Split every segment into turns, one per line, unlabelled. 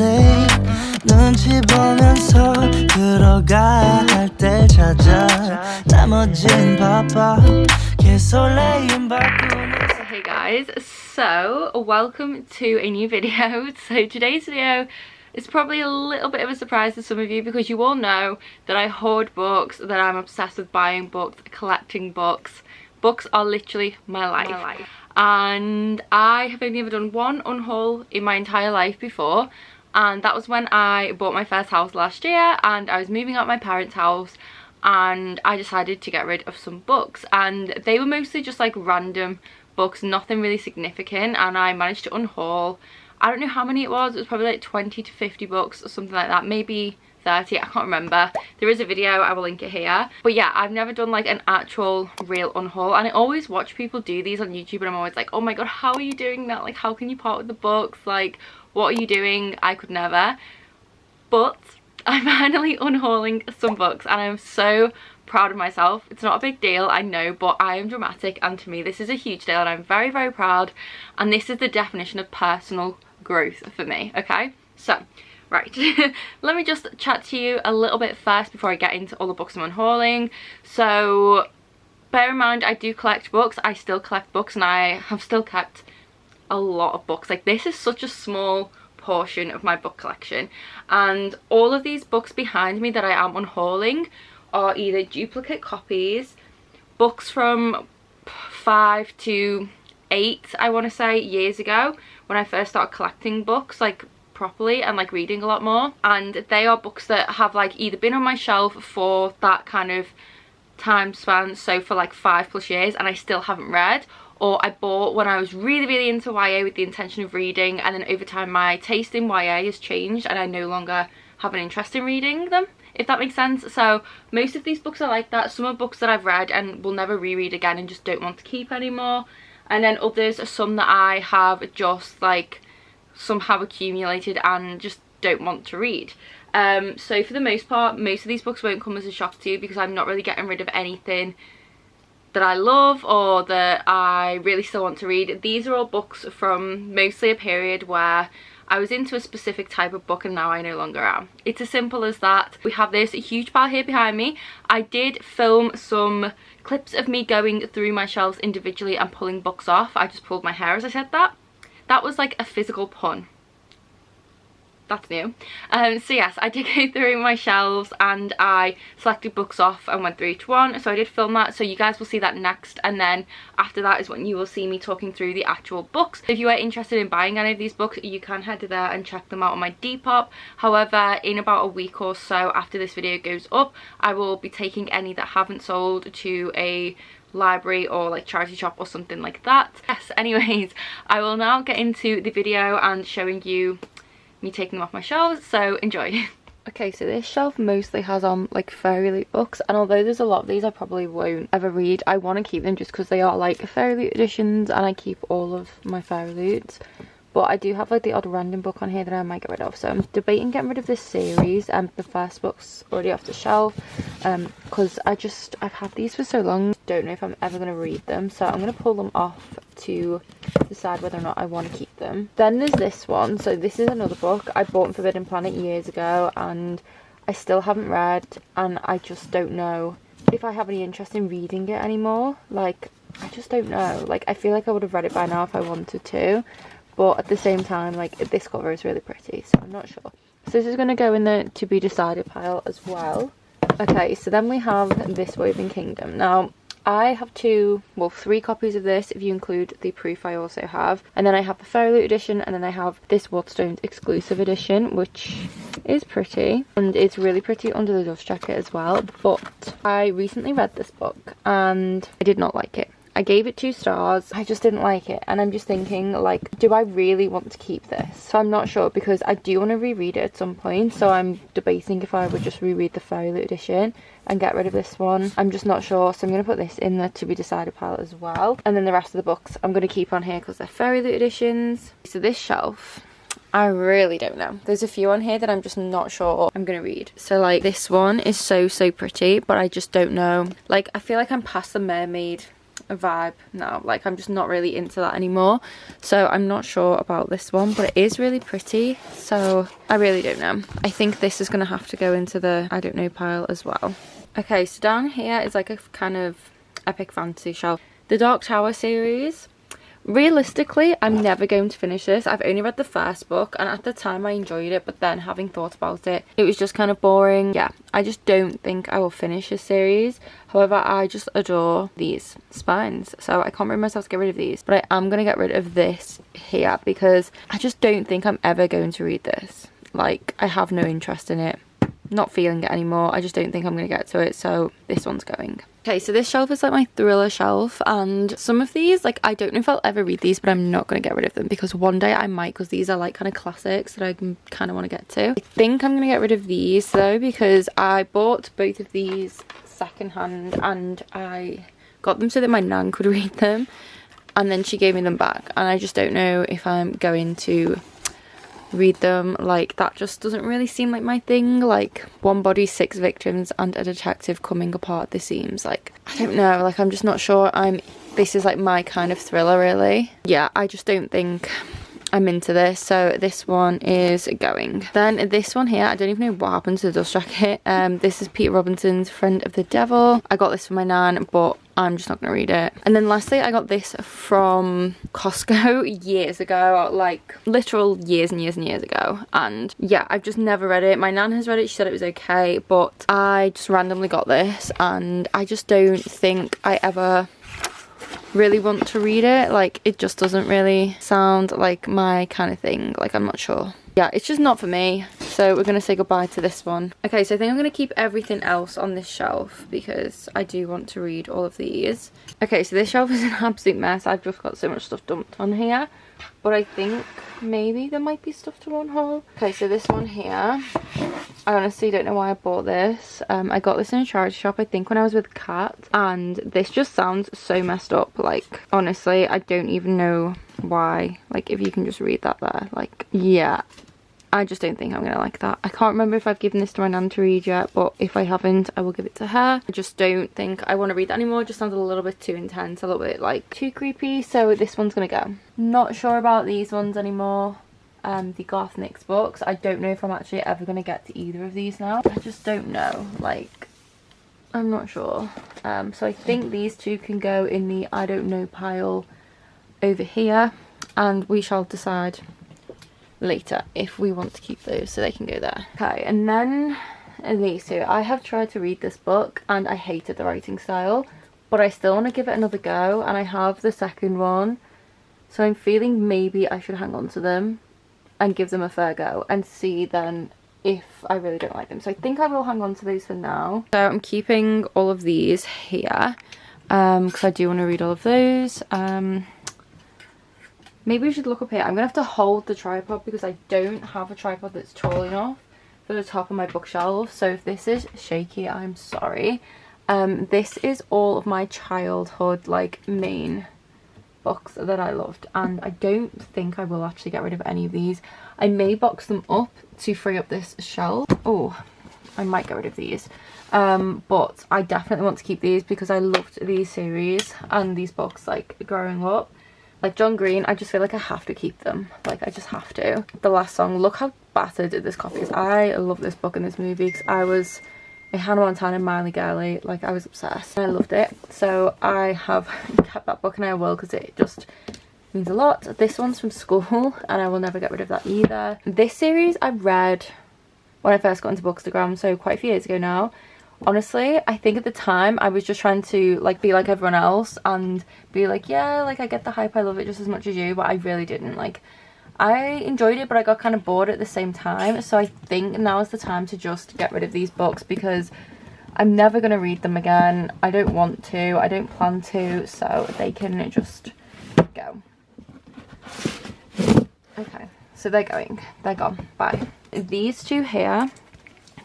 late 눈치 보면서 들어가 할 때 찾아 나머진 바빠 개설레임 바꾸면서.
Hey guys, so welcome to a new video. So today's video is probably a little bit of a surprise to some of you because you all know that I hoard books, that I'm obsessed with buying books, collecting books. Books are literally my life. And I have only ever done one unhaul in my entire life before, and that was when I bought my first house last year and I was moving out my parents' house and I decided to get rid of some books, and they were mostly just like random books, nothing really significant, and I managed to unhaul, I don't know how many it was probably like 20 to 50 books or something like that, maybe 30, I can't remember. There is a video, I will link it here. But yeah, I've never done like an actual real unhaul, and I always watch people do these on YouTube and I'm always like, oh my god, how are you doing that? Like, how can you part with the books? Like, what are you doing? I could never. But I'm finally unhauling some books and I'm so proud of myself. It's not a big deal, I know, but I am dramatic, and to me this is a huge deal and I'm very, very proud, and this is the definition of personal growth for me, okay? So right, let me just chat to you a little bit first before I get into all the books I'm unhauling. So bear in mind, I do collect books, I still collect books, and I have still kept a lot of books. Like, this is such a small portion of my book collection, and all of these books behind me that I am unhauling are either duplicate copies, books from 5 to 8, I want to say, years ago when I first started collecting books like properly and like reading a lot more, and they are books that have like either been on my shelf for that kind of time span, so for like 5+ years, and I still haven't read, or I bought when I was really into YA with the intention of reading, and then over time my taste in YA has changed and I no longer have an interest in reading them, if that makes sense. So most of these books are like that. Some are books that I've read and will never reread again and just don't want to keep anymore, and then others are some that I have just like somehow accumulated and just don't want to read. So for the most part, most of these books won't come as a shock to you because I'm not really getting rid of anything that I love or that I really still want to read. These are all books from mostly a period where I was into a specific type of book and now I no longer am. It's as simple as that. We have this huge pile here behind me. I did film some clips of me going through my shelves individually and pulling books off. I just pulled my hair as I said that. That was like a physical pun. That's new. So yes, I did go through my shelves and I selected books off and went through each one. So I did film that, so you guys will see that next, and then after that is when you will see me talking through the actual books. If you are interested in buying any of these books, you can head to there and check them out on my Depop. However, in about a week or so after this video goes up, I will be taking any that haven't sold to a library or like charity shop or something like that. Yes, anyways, I will now get into the video and showing you me taking them off my shelves, so enjoy. Okay, so this shelf mostly has like fairy loot books, and although there's a lot of these I probably won't ever read, I want to keep them just because they are like fairy loot editions and I keep all of my fairy loots. But I do have like the odd random book on here that I might get rid of, so I'm debating getting rid of this series. The first book's already off the shelf because I've had these for so long, don't know if I'm ever going to read them, so I'm going to pull them off to decide whether or not I want to keep them. Then there's this one. So this is another book I bought in Forbidden Planet years ago and I still haven't read, and I just don't know if I have any interest in reading it anymore. Like, I just don't know. Like, I feel like I would have read it by now if I wanted to, but at the same time, like, this cover is really pretty, so I'm not sure. So this is going to go in the to be decided pile as well. Okay, so then we have This Woven Kingdom. Now, I have 3 copies of this if you include the proof I also have, and then I have the Fairy Loot edition, and then I have this Waterstones exclusive edition, which is pretty, and it's really pretty under the dust jacket as well. But I recently read this book and I did not like it. I gave it 2 stars. I just didn't like it, and I'm just thinking, like, do I really want to keep this? So I'm not sure, because I do want to reread it at some point, so I'm debating if I would just reread the Fairy Loot edition and get rid of this one. I'm just not sure, so I'm going to put this in the to be decided pile as well, and then the rest of the books I'm going to keep on here because they're Fairy Loot editions. So this shelf, I really don't know. There's a few on here that I'm just not sure I'm gonna read. So like this one is so pretty, but I just don't know. Like, I feel like I'm past the Mermaid vibe now. Like, I'm just not really into that anymore. So I'm not sure about this one, but it is really pretty. So I really don't know. I think this is going to have to go into the I don't know pile as well. Okay, so down here is like a kind of epic fantasy shelf. The Dark Tower series. Realistically, I'm never going to finish this. I've only read the first book, and at the time I enjoyed it, but then having thought about it, it was just kind of boring. Yeah, I just don't think I will finish this series. However, I just adore these spines, so I can't bring myself to get rid of these. But I am going to get rid of this here because I just don't think I'm ever going to read this. Like, I have no interest in it. Not feeling it anymore. I just don't think I'm going to get to it, so this one's going. Okay, so this shelf is like my thriller shelf, and some of these, like, I don't know if I'll ever read these, but I'm not going to get rid of them because one day I might, because these are like kind of classics that I kind of want to get to. I think I'm going to get rid of these though because I bought both of these secondhand and I got them so that my nan could read them, and then she gave me them back, and I just don't know if I'm going to read them. Like, that just doesn't really seem like my thing. Like, one body, 6 victims, and a detective coming apart at the seams. Like, I don't know, like, I'm just not sure this is like my kind of thriller, really. Yeah, I just don't think I'm into this, so this one is going. Then this one here, I don't even know what happened to the dust jacket. This is Peter Robinson's Friend of the Devil. I got this from my nan, but I'm just not gonna read it. And then lastly, I got this from Costco years ago, like literal years and years and years ago. And yeah, I've just never read it. My nan has read it, she said it was okay, but I just randomly got this and I just don't think I ever really want to read it. Like, it just doesn't really sound like my kind of thing. Like, I'm not sure. Yeah, it's just not for me. So we're gonna say goodbye to this one. Okay, so I think I'm gonna keep everything else on this shelf because I do want to read all of these. Okay, so this shelf is an absolute mess. I've just got so much stuff dumped on here, but I think maybe there might be stuff to unhaul. Okay, so this one here, I honestly don't know why I bought this. I got this in a charity shop, I think when I was with Kat, and this just sounds so messed up. Like, honestly, I don't even know why. Like, if you can just read that there. Like, yeah, I just don't think I'm gonna like that. I can't remember if I've given this to my nan to read yet, but if I haven't, I will give it to her. I just don't think I want to read that anymore. It just sounds a little bit too intense, a little bit like too creepy, so this one's gonna go. Not sure about these ones anymore. The Garth Nix books, I don't know if I'm actually ever gonna get to either of these now. I just don't know, like, I'm not sure. So I think these two can go in the I don't know pile over here, and we shall decide later if we want to keep those, so they can go there. Okay, and then these two. I have tried to read this book and I hated the writing style, but I still want to give it another go, and I have the second one, so I'm feeling maybe I should hang on to them and give them a fair go and see then if I really don't like them. So I think I will hang on to those for now. So I'm keeping all of these here because I do want to read all of those. Maybe we should look up here. I'm gonna have to hold the tripod because I don't have a tripod that's tall enough for the top of my bookshelf. So if this is shaky, I'm sorry. This is all of my childhood, like, main books that I loved, and I don't think I will actually get rid of any of these. I may box them up to free up this shelf. Oh, I might get rid of these, but I definitely want to keep these because I loved these series and these books, like, growing up. Like John Green, I just feel like I have to keep them. Like, I just have to. The Last Song, look how battered this copy is. I love this book and this movie because I was a Hannah Montana Miley girly. Like, I was obsessed and I loved it. So I have kept that book, and I will because it just means a lot. This one's from school and I will never get rid of that either. This series I read when I first got into Bookstagram, so quite a few years ago now. Honestly, I think at the time I was just trying to, like, be like everyone else and be like, yeah, like, I get the hype, I love it just as much as you, but I really didn't. Like, I enjoyed it, but I got kind of bored at the same time. So I think now is the time to just get rid of these books because I'm never going to read them again. I don't want to, I don't plan to, so they can just go. Okay, so they're going, they're gone, bye. These two here,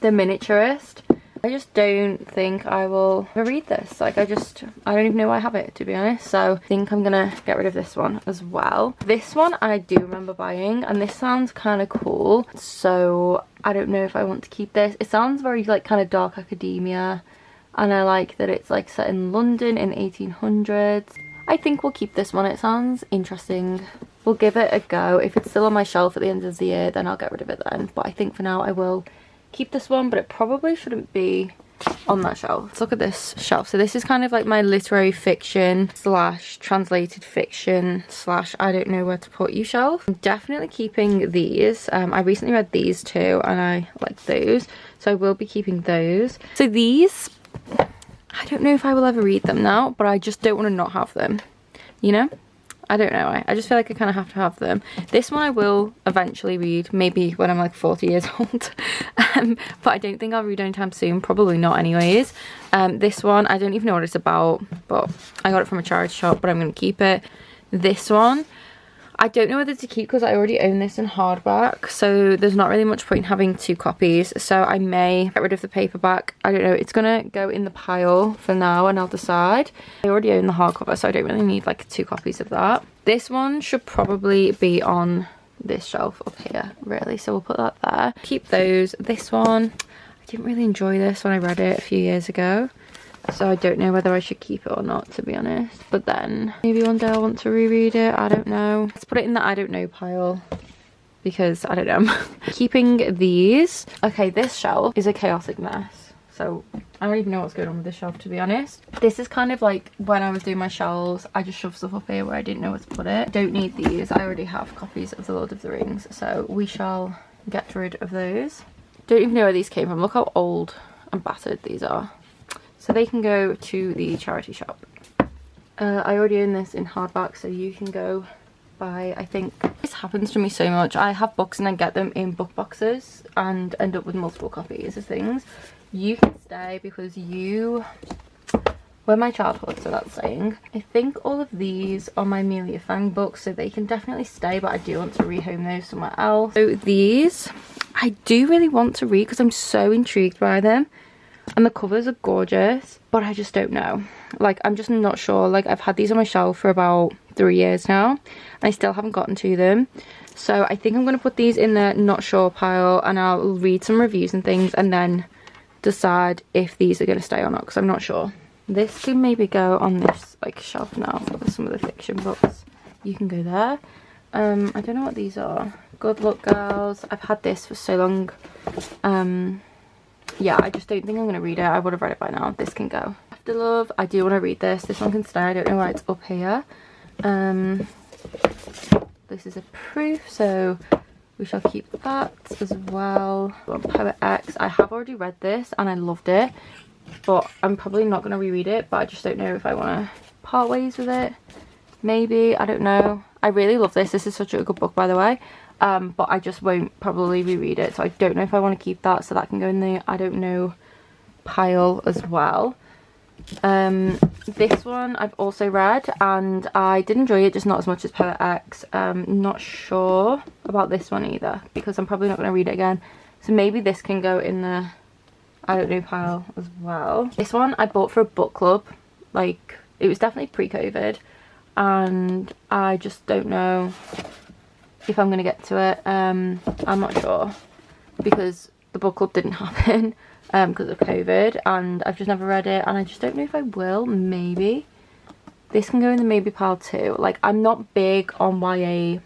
the miniaturist, I just don't think I will ever read this. Like, I don't even know why I have it, to be honest. So I think I'm gonna get rid of this one as well. This one I do remember buying, and this sounds kind of cool, so I don't know if I want to keep this. It sounds very, like, kind of dark academia, and I like that it's, like, set in London in 1800s. I think we'll keep this one. It sounds interesting. We'll give it a go. If it's still on my shelf at the end of the year, then I'll get rid of it then. But I think for now I will keep this one, but it probably shouldn't be on that shelf. Let's look at this shelf. So this is kind of like my literary fiction slash translated fiction slash I don't know where to put you shelf. I'm definitely keeping these. I recently read these two and I like those, so I will be keeping those. So these, I don't know if I will ever read them now, but I just don't want to not have them, you know? I don't know, I just feel like I kind of have to have them. This one I will eventually read, maybe when I'm like 40 years old. But I don't think I'll read anytime soon, probably not anyways. This one, I don't even know what it's about, but I got it from a charity shop, but I'm going to keep it. This one, I don't know whether to keep because I already own this in hardback, so there's not really much point in having 2 copies, so I may get rid of the paperback. I don't know, it's gonna go in the pile for now and I'll decide. I already own the hardcover, so I don't really need like 2 copies of that. This one should probably be on this shelf up here, really, so we'll put that there. Keep those. This one, I didn't really enjoy this when I read it a few years ago, so I don't know whether I should keep it or not, to be honest. But then maybe one day I'll want to reread it. I don't know. Let's put it in the I don't know pile because I don't know. Keeping these. Okay, this shelf is a chaotic mess. So I don't even know what's going on with this shelf, to be honest. This is kind of like when I was doing my shelves, I just shoved stuff up here where I didn't know where to put it. Don't need these. I already have copies of The Lord of the Rings, so we shall get rid of those. Don't even know where these came from. Look how old and battered these are. So they can go to the charity shop. I already own this in hardback, so you can go buy, I think. This happens to me so much. I have books and I get them in book boxes and end up with multiple copies of things. You can stay because you were my childhood, so that's saying. I think all of these are my Amelia Fang books, so they can definitely stay, but I do want to rehome those somewhere else. So these, I do really want to read because I'm so intrigued by them. And the covers are gorgeous, but I just don't know. Like, I'm just not sure. Like, I've had these on my shelf for about 3 years now, and I still haven't gotten to them. So I think I'm going to put these in the not sure pile, and I'll read some reviews and things, and then decide if these are going to stay or not, because I'm not sure. This can maybe go on this, like, shelf now for some of the fiction books. You can go there. I don't know what these are. Good Luck Girls. I've had this for so long. Yeah, I just don't think I'm going to read it. I would have read it by now. This can go. After Love, I do want to read this. This one can stay. I don't know why it's up here. This is a proof, so we shall keep that as well. Poet X, I have already read this and I loved it, but I'm probably not going to reread it, but I just don't know if I want to part ways with it. Maybe, I don't know. I really love this. This is such a good book, by the way. But I just won't probably reread it, so I don't know if I want to keep that, so that can go in the I don't know pile as well. This one I've also read and I did enjoy it, just not as much as Poet X. Not sure about this one either because I'm probably not going to read it again, so maybe this can go in the I don't know pile as well. This one I bought for a book club, like it was definitely pre-COVID, and I just don't know if I'm going to get to it. I'm not sure because the book club didn't happen because of COVID, and I've just never read it, and I just don't know if I will. Maybe this can go in the maybe pile too. Like, I'm not big on YA,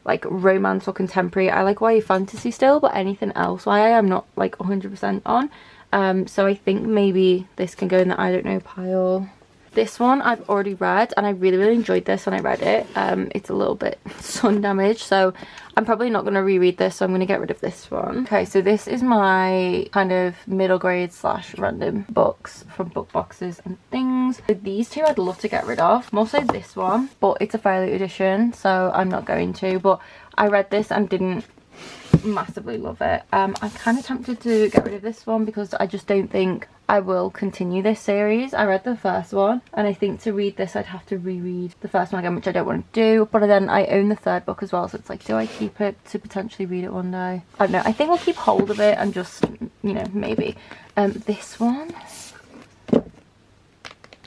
like romance or contemporary. I like YA fantasy still, but anything else YA I'm not like 100% on. So I think maybe this can go in the I don't know pile. This one I've already read and I really enjoyed this when I read it. It's a little bit sun damaged, so I'm probably not going to reread this, so I'm going to get rid of this one. Okay, so this is my kind of middle grade slash random books from book boxes and things. So these two I'd love to get rid of, more so this one, but it's a fairly edition, so I'm not going to. But I read this and didn't massively love it. I'm kind of tempted to get rid of this one because I just don't think I will continue this series. I read the first one and I think to read this I'd have to reread the first one again, which I don't want to do. But then I own the third book as well, so it's like, do I keep it to potentially read it one day? I don't know. I think we'll keep hold of it and just, you know, maybe. This one,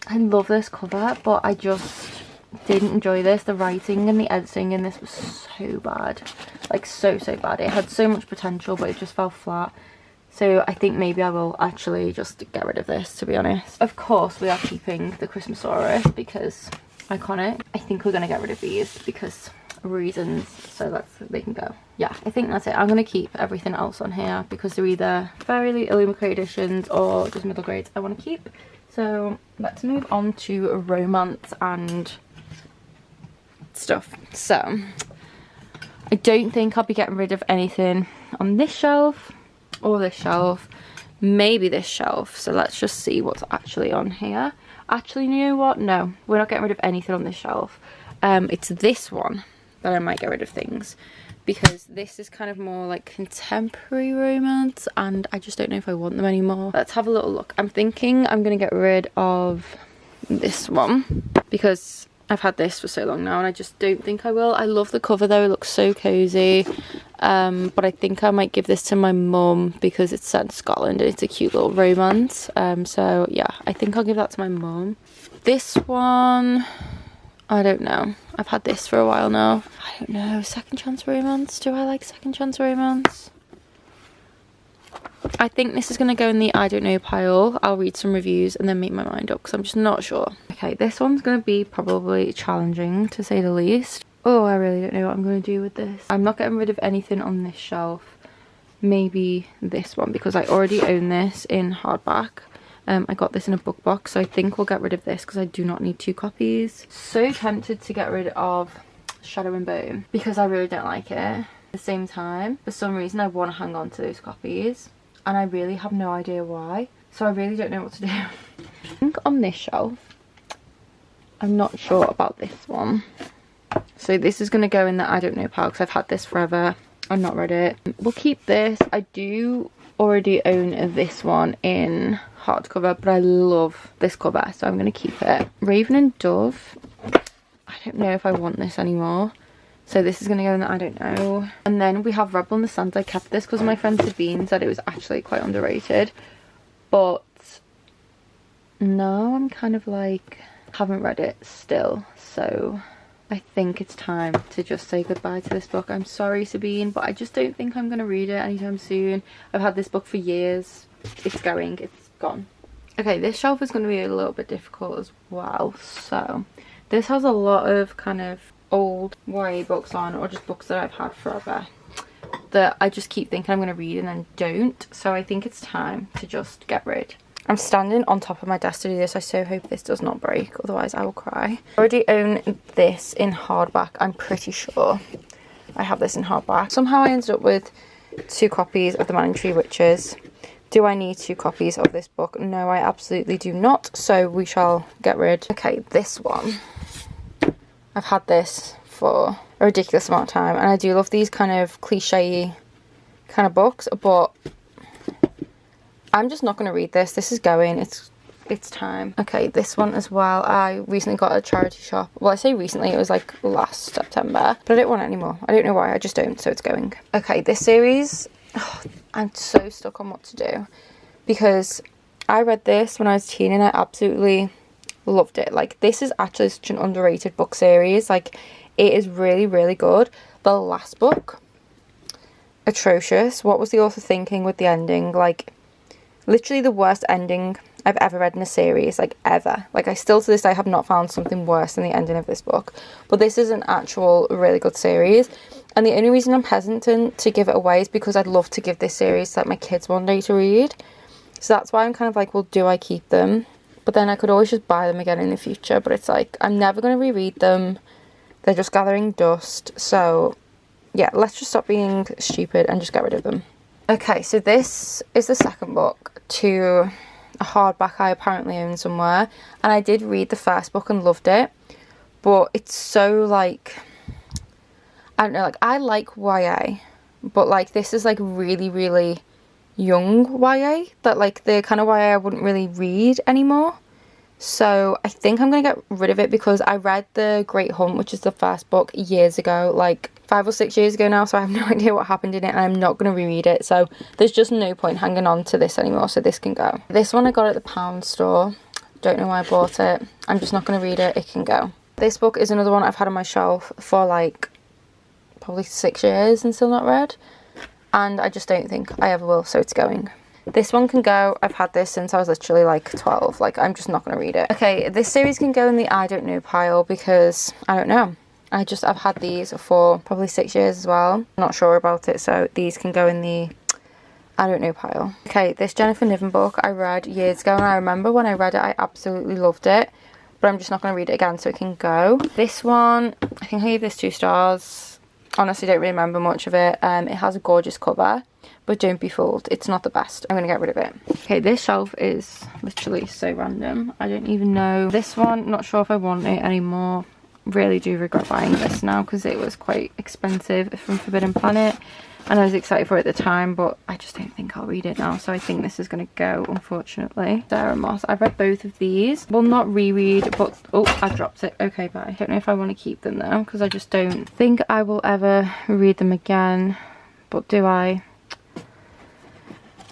I love this cover, but I just didn't enjoy this. The writing and the editing in this was so bad, like so bad. It had so much potential, but it just fell flat. So I think maybe I will actually just get rid of this, to be honest. Of course, we are keeping the Christmasaurus because iconic. I think we're going to get rid of these because reasons, so they can go. Yeah, I think that's it. I'm going to keep everything else on here because they're either very Illumicate editions or just middle grades I want to keep. So let's move on to romance and stuff. So I don't think I'll be getting rid of anything on this shelf or this shelf, maybe this shelf. So let's just see what's actually on here. Actually, you know what? No, we're not getting rid of anything on this shelf. It's this one that I might get rid of things because this is kind of more like contemporary romance and I just don't know if I want them anymore. Let's have a little look. I'm thinking I'm going to get rid of this one because I've had this for so long now and I just don't think I will. I love the cover though, it looks so cozy. But I think I might give this to my mum because it's set in Scotland and it's a cute little romance. So yeah, I think I'll give that to my mum. This one, I don't know. I've had this for a while now. I don't know. Second chance romance. Do I like second chance romance? I think this is going to go in the I don't know pile. I'll read some reviews and then make my mind up because I'm just not sure. Okay, this one's going to be probably challenging to say the least. Oh, I really don't know what I'm going to do with this. I'm not getting rid of anything on this shelf. Maybe this one because I already own this in hardback. I got this in a book box, so I think we'll get rid of this because I do not need 2 copies. So tempted to get rid of Shadow and Bone because I really don't like it. At the same time, for some reason I want to hang on to those copies and I really have no idea why. So I really don't know what to do. I think on this shelf, I'm not sure about this one. So this is going to go in the I don't know pile because I've had this forever. I've not read it. We'll keep this. I do already own this one in hardcover, but I love this cover, so I'm going to keep it. Raven and Dove. I don't know if I want this anymore. So this is going to go in the I don't know. And then we have Rebel in the Sands. I kept this because my friend Sabine said it was actually quite underrated. But no, I'm kind of like, haven't read it still, so I think it's time to just say goodbye to this book. I'm sorry, Sabine, but I just don't think I'm going to read it anytime soon. I've had this book for years. It's going. It's gone. Okay, this shelf is going to be a little bit difficult as well. So this has a lot of kind of old YA books on, or just books that I've had forever that I just keep thinking I'm going to read and then don't. So I think it's time to just get rid. I'm standing on top of my desk to do this. I so hope this does not break, otherwise I will cry. I already own this in hardback, I'm pretty sure. I have this in hardback. Somehow I ended up with 2 copies of The Man in Tree Witches. Do I need 2 copies of this book? No, I absolutely do not. So we shall get rid. Okay, this one. I've had this for a ridiculous amount of time. And I do love these kind of cliche kind of books. But I'm just not going to read this. This is going. It's time. Okay, this one as well. I recently got at a charity shop. Well, I say recently. It was like last September. But I don't want it anymore. I don't know why. I just don't. So it's going. Okay, this series. Oh, I'm so stuck on what to do. Because I read this when I was a teen and I absolutely loved it. Like, this is actually such an underrated book series. Like, it is really, really good. The last book, atrocious. What was the author thinking with the ending? Like, literally the worst ending I've ever read in a series, like ever. Like, I still to this day have not found something worse than the ending of this book. But this is an actual really good series. And the only reason I'm hesitant to give it away is because I'd love to give this series to like my kids one day to read. So that's why I'm kind of like, well, do I keep them? But then I could always just buy them again in the future. But it's like, I'm never going to reread them. They're just gathering dust. So yeah, let's just stop being stupid and just get rid of them. Okay, so this is the second book to a hardback I apparently own somewhere. And I did read the first book and loved it. But it's so like, I don't know, like I like YA. But like this is like really, really young YA. That like the kind of YA I wouldn't really read anymore. So I think I'm going to get rid of it because I read The Great Hunt, which is the first book, years ago, like 5 or 6 years ago now, so I have no idea what happened in it and I'm not going to reread it. So there's just no point hanging on to this anymore, so this can go. This one I got at the pound store. Don't know why I bought it. I'm just not going to read it. It can go. This book is another one I've had on my shelf for like probably 6 years and still not read. And I just don't think I ever will, so it's going.
This one can go. I've had this since I was literally like 12. Like, I'm just not going to read it. Okay, this series can go in the I don't know pile because I don't know. I've had these for probably 6 years as well. Not sure about it, so these can go in the I don't know pile. Okay, this Jennifer Niven book I read years ago, and I remember when I read it, I absolutely loved it. But I'm just not going to read it again, so it can go. This one, I think I gave this 2 stars. Honestly, don't really remember much of it. It has a gorgeous cover, but don't be fooled. It's not the best. I'm going to get rid of it. Okay, this shelf is literally so random. I don't even know. This one, not sure if I want it anymore. Really do regret buying this now because it was quite expensive from Forbidden Planet. And I was excited for it at the time, but I just don't think I'll read it now. So I think this is going to go, unfortunately. Sarah Moss. I've read both of these. Well, not reread, but... Oh, I dropped it. Okay, bye. I don't know if I want to keep them, though, because I just don't think I will ever read them again. But do I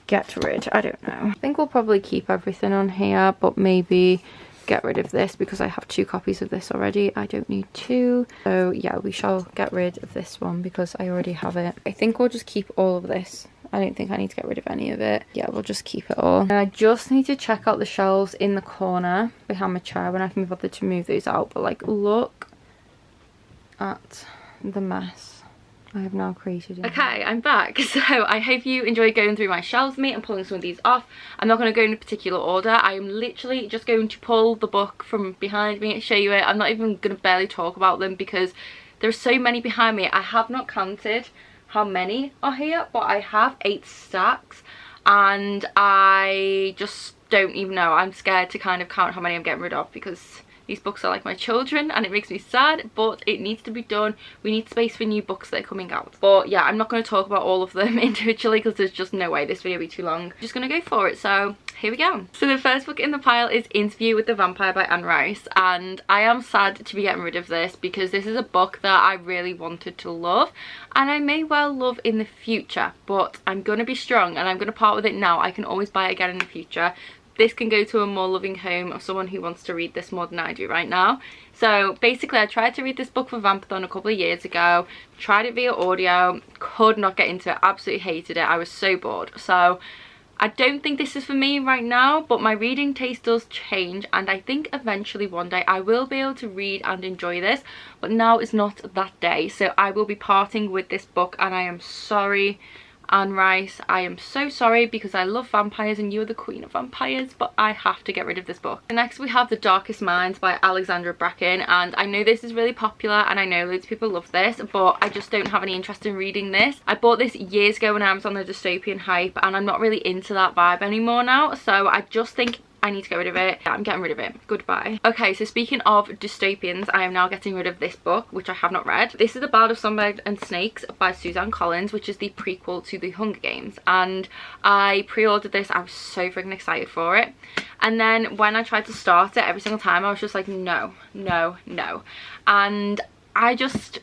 get rid? I don't know. I think we'll probably keep everything on here, but maybe get rid of this because I have 2 copies of this already. I don't need 2. So yeah, we shall get rid of this one because I already have it. I think we'll just keep all of this. I don't think I need to get rid of any of it. Yeah, we'll just keep it all. And I just need to check out the shelves in the corner behind my chair when I can be bothered to move those out. But like, look at the mess I have now created.
Okay, I'm back. So I hope you enjoyed going through my shelves with me and pulling some of these off. I'm not going to go in a particular order. I am literally just going to pull the book from behind me and show you it. I'm not even going to barely talk about them because there's so many behind me. I have not counted how many are here, but I have 8 stacks and I just don't even know. I'm scared to kind of count how many I'm getting rid of because these books are like my children and it makes me sad, but it needs to be done. We need space for new books that are coming out. But yeah, I'm not going to talk about all of them individually because there's just no way. This video will be too long. I'm just going to go for it. So here we go. So the first book in the pile is Interview with the Vampire by Anne Rice, and I am sad to be getting rid of this because this is a book that I really wanted to love and I may well love in the future, but I'm going to be strong and I'm going to part with it now. I can always buy it again in the future. This can go to a more loving home of someone who wants to read this more than I do right now. So basically I tried to read this book for Vampathon a couple of years ago, tried it via audio, could not get into it, absolutely hated it. I was so bored. So I don't think this is for me right now, but my reading taste does change and I think eventually one day I will be able to read and enjoy this, but now is not that day. So I will be parting with this book and I am sorry, Anne Rice. I am so sorry because I love vampires and you're the queen of vampires, but I have to get rid of this book. Next we have The Darkest Minds by Alexandra Bracken, and I know this is really popular and I know loads of people love this, but I just don't have any interest in reading this. I bought this years ago when I was on the dystopian hype and I'm not really into that vibe anymore now, so I just think I need to get rid of it. I'm getting rid of it. Goodbye. Okay, so speaking of dystopians, I am now getting rid of this book, which I have not read. This is The Ballad of Songbirds and Snakes by Suzanne Collins, which is the prequel to The Hunger Games. And I pre-ordered this. I was so freaking excited for it. And then when I tried to start it, every single time I was just like, no, no, no. And I just...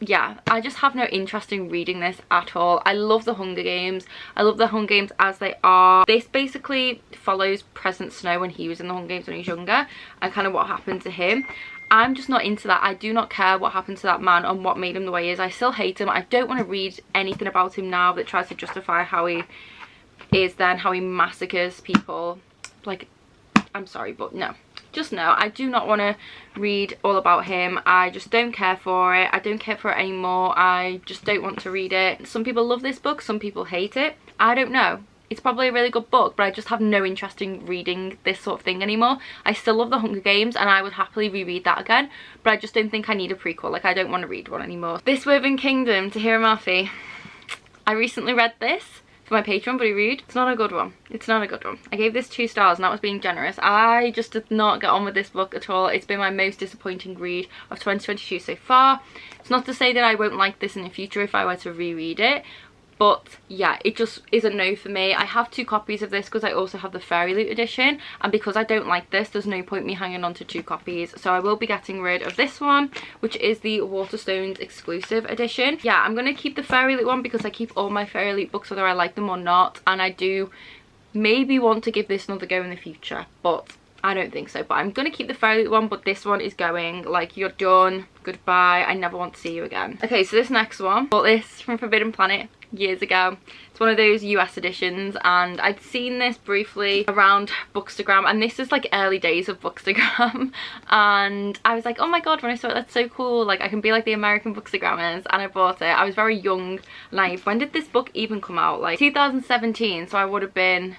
yeah, I just have no interest in reading this at all. I love The Hunger Games. I love The Hunger Games as they are. This basically follows President Snow when he was in The Hunger Games when he was younger and kind of what happened to him. I'm just not into that. I do not care what happened to that man and what made him the way he is. I still hate him. I don't want to read anything about him now that tries to justify how he is then, how he massacres people. Like, I'm sorry, but no. Just no, I do not want to read all about him. I just don't care for it. I don't care for it anymore. I just don't want to read it. Some people love this book, some people hate it. I don't know. It's probably a really good book, but I just have no interest in reading this sort of thing anymore. I still love The Hunger Games and I would happily reread that again, but I just don't think I need a prequel. Like, I don't want to read one anymore. This Woven Kingdom, Tahira Murphy. I recently read this for my Patreon buddy read. It's not a good one. It's not a good one. I gave this 2 stars and that was being generous. I just did not get on with this book at all. It's been my most disappointing read of 2022 so far. It's not to say that I won't like this in the future if I were to reread it, but yeah, it just is a no for me. I have 2 copies of this because I also have the Fairy Loot edition, and because I don't like this, there's no point me hanging on to 2 copies. So I will be getting rid of this one, which is the Waterstones exclusive edition. Yeah, I'm going to keep the Fairy Loot one because I keep all my Fairy Loot books whether I like them or not, and I do maybe want to give this another go in the future, but I don't think so. But I'm going to keep the Fairy Loot one, but this one is going. Like, you're done. Goodbye. I never want to see you again. Okay, so this next one, bought this from Forbidden Planet years ago. It's one of those US editions, and I'd seen this briefly around Bookstagram, and this is like early days of Bookstagram, and I was like, oh my god, when I saw it, that's so cool, like I can be like the American Bookstagrammers, and I bought it. I was very young, naive. When did this book even come out? Like 2017, so I would have been,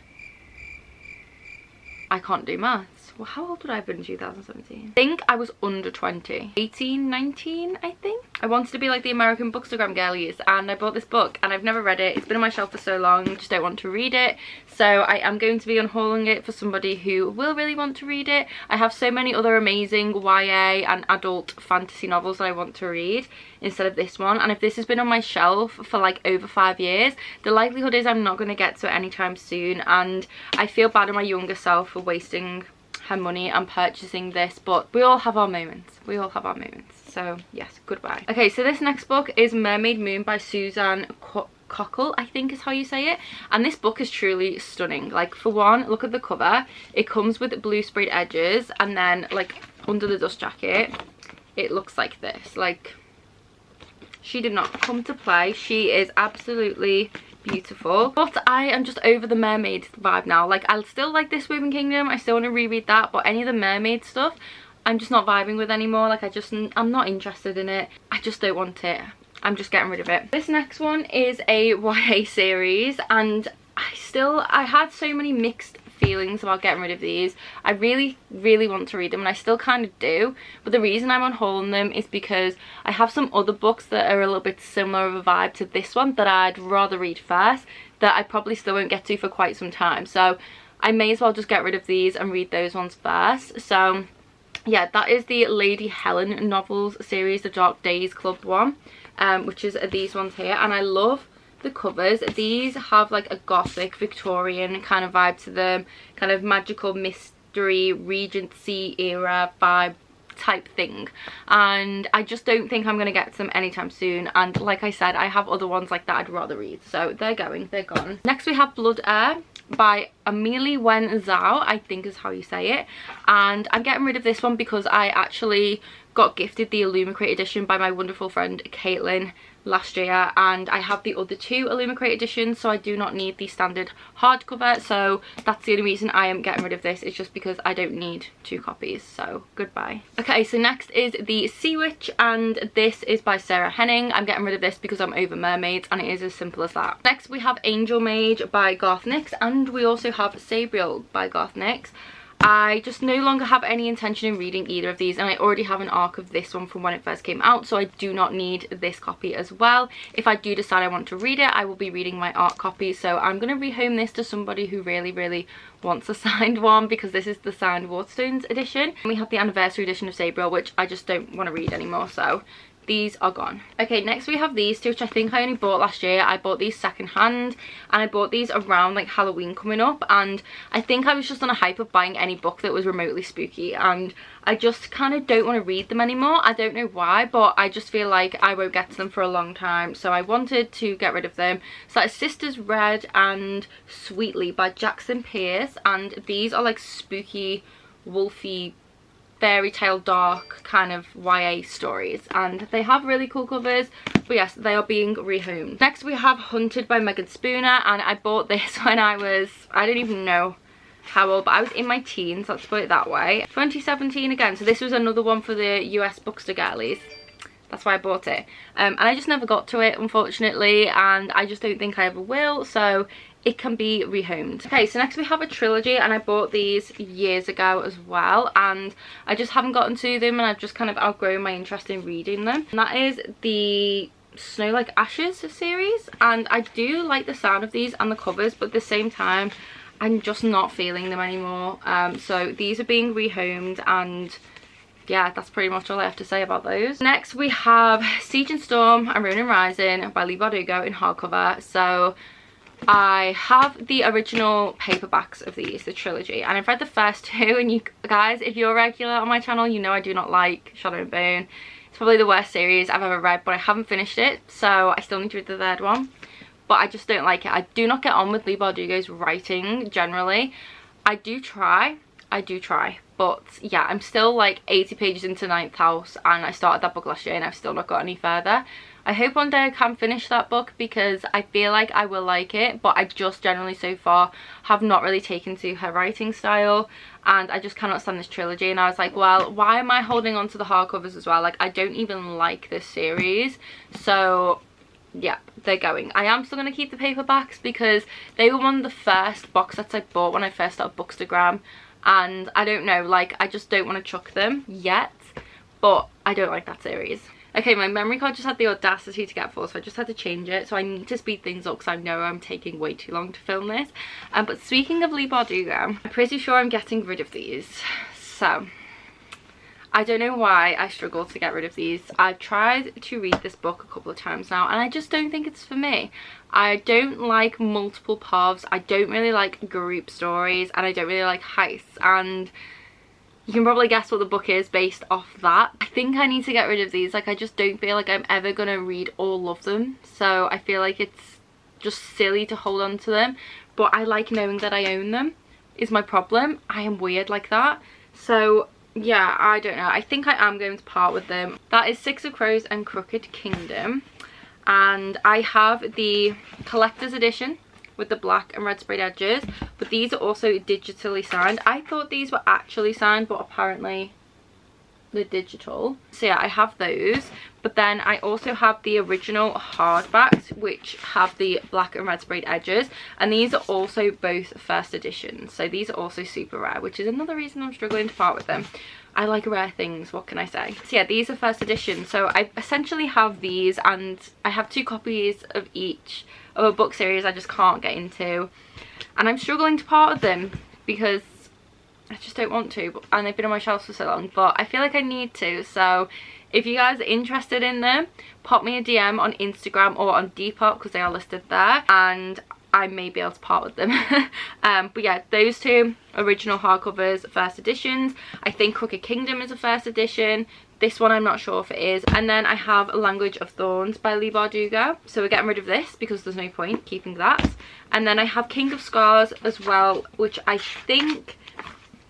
I can't do maths. Well, how old would I have been in 2017? I think I was under 20. 18, 19, I think. I wanted to be like the American Bookstagram girlies, and I bought this book, and I've never read it. It's been on my shelf for so long, just don't want to read it. So I am going to be unhauling it for somebody who will really want to read it. I have so many other amazing YA and adult fantasy novels that I want to read instead of this one, and if this has been on my shelf for like over 5 years, the likelihood is I'm not going to get to it anytime soon, and I feel bad on my younger self for wasting her money and purchasing this, but we all have our moments. We all have our moments. So yes, goodbye. Okay, so this next book is Mermaid Moon by Suzanne Cockle, I think is how you say it, and this book is truly stunning. Like, for one, look at the cover. It comes with blue sprayed edges, and then like under the dust jacket it looks like this. Like, she did not come to play. She is absolutely beautiful, but I am just over the mermaid vibe now. Like, I still like this Woven Kingdom, I still want to reread that, but any of the mermaid stuff I'm just not vibing with anymore. Like, I'm not interested in it. I just don't want it. I'm just getting rid of it. This next one is a YA series, and I had so many mixed feelings about getting rid of these. I really want to read them, and I still kind of do, but the reason I'm unhauling them is because I have some other books that are a little bit similar of a vibe to this one that I'd rather read first, that I probably still won't get to for quite some time, so I may as well just get rid of these and read those ones first. So yeah, that is the Lady Helen novels series, the Dark Days Club one, which is these ones here, and I love the covers. These have like a gothic Victorian kind of vibe to them, kind of magical mystery Regency era vibe type thing, and I just don't think I'm gonna get to them anytime soon, and like I said, I have other ones like that I'd rather read, so they're gone. Next we have Blood Air by Amelie Wen Zhao, I think is how you say it, and I'm getting rid of this one because I actually got gifted the Illumicrate edition by my wonderful friend Caitlin last year, and I have the other two Illumicrate editions, so I do not need the standard hardcover, so that's the only reason I am getting rid of this. It's just because I don't need 2 copies, so goodbye. Okay, so next is the Sea Witch, and this is by Sarah Henning. I'm getting rid of this because I'm over mermaids, and it is as simple as that. Next we have Angel Mage by Garth Nix, and we also have Sabriel by Garth Nix. I just no longer have any intention in reading either of these, and I already have an arc of this one from when it first came out, so I do not need this copy as well. If I do decide I want to read it, I will be reading my arc copy, so I'm going to rehome this to somebody who really wants a signed one, because this is the signed Waterstones edition. And we have the anniversary edition of Sabriel, which I just don't want to read anymore, so these are gone. Okay, next we have these two, which I think I only bought last year. I bought these secondhand, and I bought these around like Halloween coming up, and I think I was just on a hype of buying any book that was remotely spooky, and I just kind of don't want to read them anymore. I don't know why, but I just feel like I won't get to them for a long time, so I wanted to get rid of them. So that is Sisters Red and Sweetly by Jackson Pierce, and these are like spooky, wolfy, fairy tale dark kind of YA stories, and they have really cool covers, but yes, they are being rehomed. Next we have Hunted by Megan Spooner, and I bought this when I don't even know how old, but I was in my teens, let's put it that way. 2017 again, so this was another one for the US Bookster girlies. That's why I bought it, and I just never got to it, unfortunately, and I just don't think I ever will, so it can be rehomed. Okay, so next we have a trilogy, and I bought these years ago as well, and I just haven't gotten to them, and I've just kind of outgrown my interest in reading them. And that is the Snow Like Ashes series, and I do like the sound of these and the covers, but at the same time I'm just not feeling them anymore. So these are being rehomed, and yeah, that's pretty much all I have to say about those. Next we have Siege and Storm and Ronin Rising by Leigh Bardugo in hardcover. So I have the original paperbacks of these, the trilogy, and I've read the first 2, and you guys, if you're regular on my channel, you know I do not like Shadow and Bone. It's probably the worst series I've ever read, but I haven't finished it, so I still need to read the 3rd one, but I just don't like it. I do not get on with Leigh Bardugo's writing generally. I do try, But yeah, I'm still like 80 pages into Ninth House, and I started that book last year and I've still not got any further. I hope one day I can finish that book because I feel like I will like it, but I just generally so far have not really taken to her writing style, and I just cannot stand this trilogy. And I was like, well, why am I holding on to the hardcovers as well? Like, I don't even like this series. So yeah, they're going. I am still going to keep the paperbacks because they were one of the first box sets I bought when I first started Bookstagram, and I don't know, like, I just don't want to chuck them yet, but I don't like that series. Okay, my memory card just had the audacity to get full, so I just had to change it. So I need to speed things up because I know I'm taking way too long to film this. But speaking of Leigh Bardugo, I'm pretty sure I'm getting rid of these. So I don't know why I struggle to get rid of these. I've tried to read this book a couple of times now, and I just don't think it's for me. I don't like multiple paths. I don't really like group stories, and I don't really like heists. And you can probably guess what the book is based off that. I think I need to get rid of these. Like, I just don't feel like I'm ever gonna read all of them, so I feel like it's just silly to hold on to them. But I like knowing that I own them is my problem. I am weird like that. So yeah, I don't know. I think I am going to part with them. That is Six of Crows and Crooked Kingdom, and I have the collector's edition with the black and red sprayed edges, but these are also digitally signed. I thought these were actually signed, but apparently they're digital. So yeah, I have those, but then I also have the original hardbacks which have the black and red sprayed edges, and these are also both first editions, so these are also super rare, which is another reason I'm struggling to part with them. I like rare things, what can I say? So yeah, these are first edition, so I essentially have these, and I have 2 copies of each of a book series I just can't get into, and I'm struggling to part with them because I just don't want to, and they've been on my shelves for so long, but I feel like I need to. So if you guys are interested in them, pop me a DM on Instagram or on Depop because they are listed there, and I may be able to part with them. But yeah, those 2 original hardcovers, first editions. I think Crooked Kingdom is a first edition. This one I'm not sure if it is. And then I have Language of Thorns by Leigh Bardugo. So we're getting rid of this because there's no point keeping that. And then I have King of Scars as well, which I think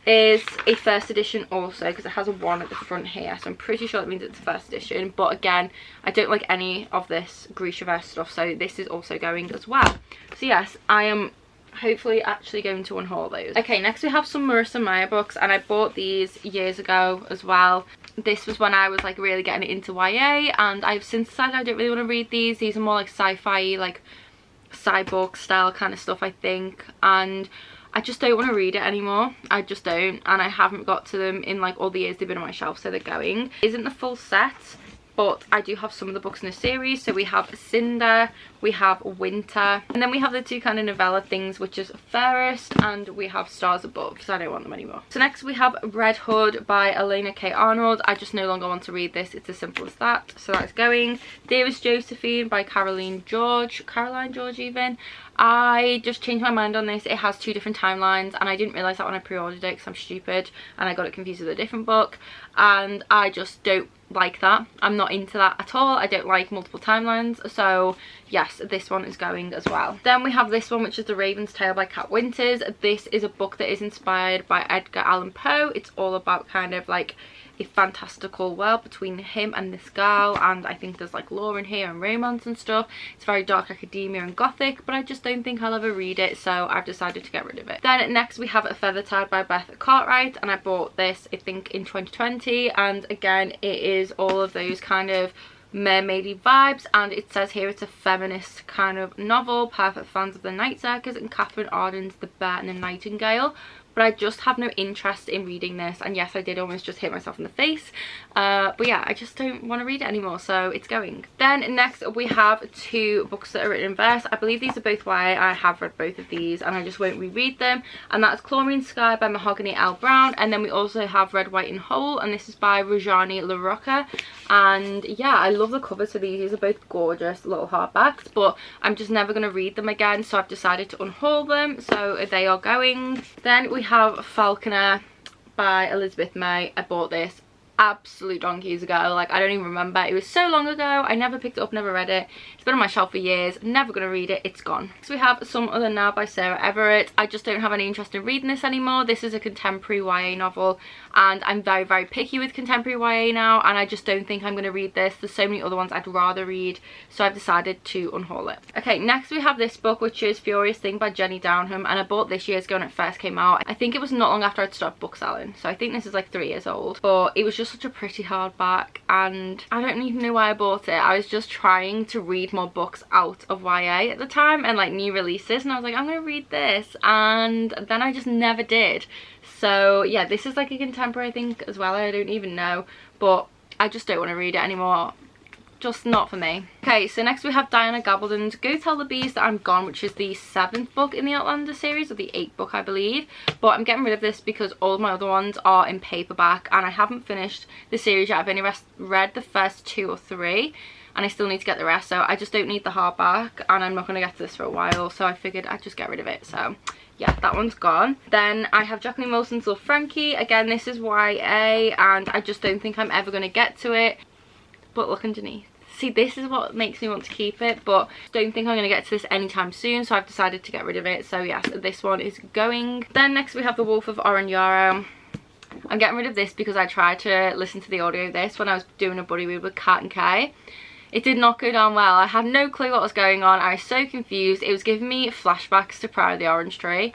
is a first edition also because it has a 1 at the front here, so I'm pretty sure that means it's a first edition. But again, I don't like any of this Grishaverse stuff, so this is also going as well. So yes, I am hopefully actually going to unhaul those. Okay, next we have some Marissa Meyer books, and I bought these years ago as well. This was when I was like really getting into YA, and I've since decided I don't really want to read these. These are more like sci-fi, like cyborg style kind of stuff, I think, and I just don't want to read it anymore. I just don't, and I haven't got to them in like all the years they've been on my shelf, so they're going. It isn't the full set, but I do have some of the books in the series. So we have Cinder, we have Winter, and then we have the 2 kind of novella things, which is Fairest, and we have Stars Above, because I don't want them anymore. So next we have Red Hood by Elena K. Arnold. I just no longer want to read this. It's as simple as that. So that's going. Dearest Josephine by Caroline George even. I just changed my mind on this. It has 2 different timelines, and I didn't realise that when I pre-ordered it because I'm stupid and I got it confused with a different book, and I just don't like that. I'm not into that at all. I don't like multiple timelines, so yes, this one is going as well. Then we have this one, which is The Raven's Tale by Kat Winters. This is a book that is inspired by Edgar Allan Poe. It's all about kind of like a fantastical world between him and this girl, and I think there's like lore in here and romance and stuff. It's very dark academia and gothic, but I just don't think I'll ever read it, so I've decided to get rid of it. Then next we have A Feather Tied by Beth Cartwright, and I bought this I think in 2020, and again it is all of those kind of mermaidy vibes, and it says here it's a feminist kind of novel, perfect fans of the Night Circus and Catherine Arden's The Bear and the Nightingale. But I just have no interest in reading this, and yes, I did almost just hit myself in the face, but yeah, I just don't want to read it anymore, so it's going. Then next we have 2 books that are written in verse. I believe these are both YA. I have read both of these and I just won't reread them, and that's Chlorine Sky by Mahogany L. Brown, and then we also have Red, White and Whole, and this is by Rajani LaRocca. And yeah, I love the covers for these. These are both gorgeous little hardbacks, but I'm just never going to read them again, so I've decided to unhaul them, so they are going. Then we have Falconer by Elizabeth May. I bought this absolute donkeys ago. Like, I don't even remember. It was so long ago. I never picked it up, never read it. It's been on my shelf for years. Never gonna read it. It's gone. So we have Some Other Now by Sarah Everett. I just don't have any interest in reading this anymore. This is a contemporary YA novel, and I'm very, very picky with contemporary YA now, and I just don't think I'm gonna read this. There's so many other ones I'd rather read, so I've decided to unhaul it. Okay, next we have this book, which is Furious Thing by Jenny Downham, and I bought this years ago when it first came out. I think it was not long after I'd stopped bookselling, so I think this is like 3 years old, but it was just such a pretty hardback, and I don't even know why I bought it. I was just trying to read more books out of YA at the time, and like new releases, and I was like, I'm gonna read this, and then I just never did. So yeah, this is like a contemporary, I think, as well. I don't even know, but I just don't want to read it anymore. Just not for me. Okay, so next we have Diana Gabaldon's Go Tell the Bees That I'm Gone, which is the 7th book in the Outlander series, or the 8th book I believe, but I'm getting rid of this because all of my other ones are in paperback, and I haven't finished the series yet. I've only read the first 2 or 3, and I still need to get the rest, so I just don't need the hardback, and I'm not going to get to this for a while, so I figured I'd just get rid of it. So yeah, that one's gone. Then I have Jacqueline Wilson's Love Frankie. Again, this is YA, and I just don't think I'm ever going to get to it, but look underneath. See, this is what makes me want to keep it, but don't think I'm going to get to this anytime soon, so I've decided to get rid of it. So yes, this one is going. Then next we have The Wolf of Oran. I'm getting rid of this because I tried to listen to the audio of this when I was doing a buddy read with Kat and Kay. It did not go down well. I had no clue what was going on. I was so confused. It was giving me flashbacks to Pride of the Orange Tree.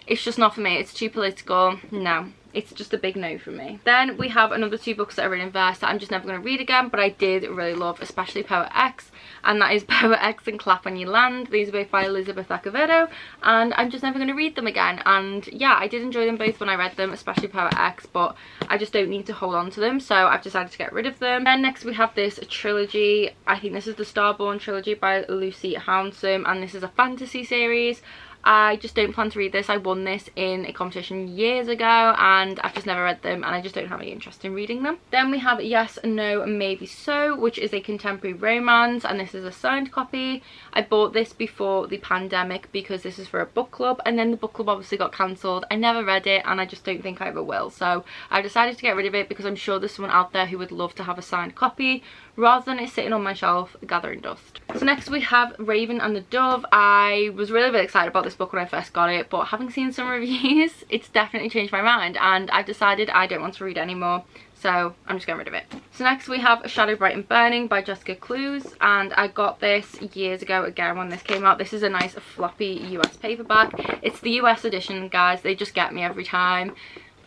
It's just not for me. It's too political. No. It's just a big no for me. Then we have another 2 books that are in verse that I'm just never going to read again, but I did really love, especially Power X, and that is Power X and Clap on Your Land. These are both by Elizabeth Acevedo, and I'm just never going to read them again. And yeah, I did enjoy them both when I read them, especially Power X, but I just don't need to hold on to them, so I've decided to get rid of them. Then next we have this trilogy. I think this is the Starborn trilogy by Lucy Hounsome, and this is a fantasy series. I just don't plan to read this. I won this in a competition years ago, and I've just never read them, and I just don't have any interest in reading them. Then we have Yes, No, Maybe So, which is a contemporary romance, and this is a signed copy. I bought this before the pandemic because this is for a book club, and then the book club obviously got cancelled. I never read it, and I just don't think I ever will, so I decided to get rid of it because I'm sure there's someone out there who would love to have a signed copy rather than it sitting on my shelf gathering dust. So next we have Raven and the Dove. I was really excited about this book when I first got it, but having seen some reviews, it's definitely changed my mind, and I've decided I don't want to read anymore, so I'm just getting rid of it. So next we have Shadow Bright and Burning by Jessica Clues, and I got this years ago again when this came out. This is a nice floppy US paperback. It's the US edition, guys. They just get me every time.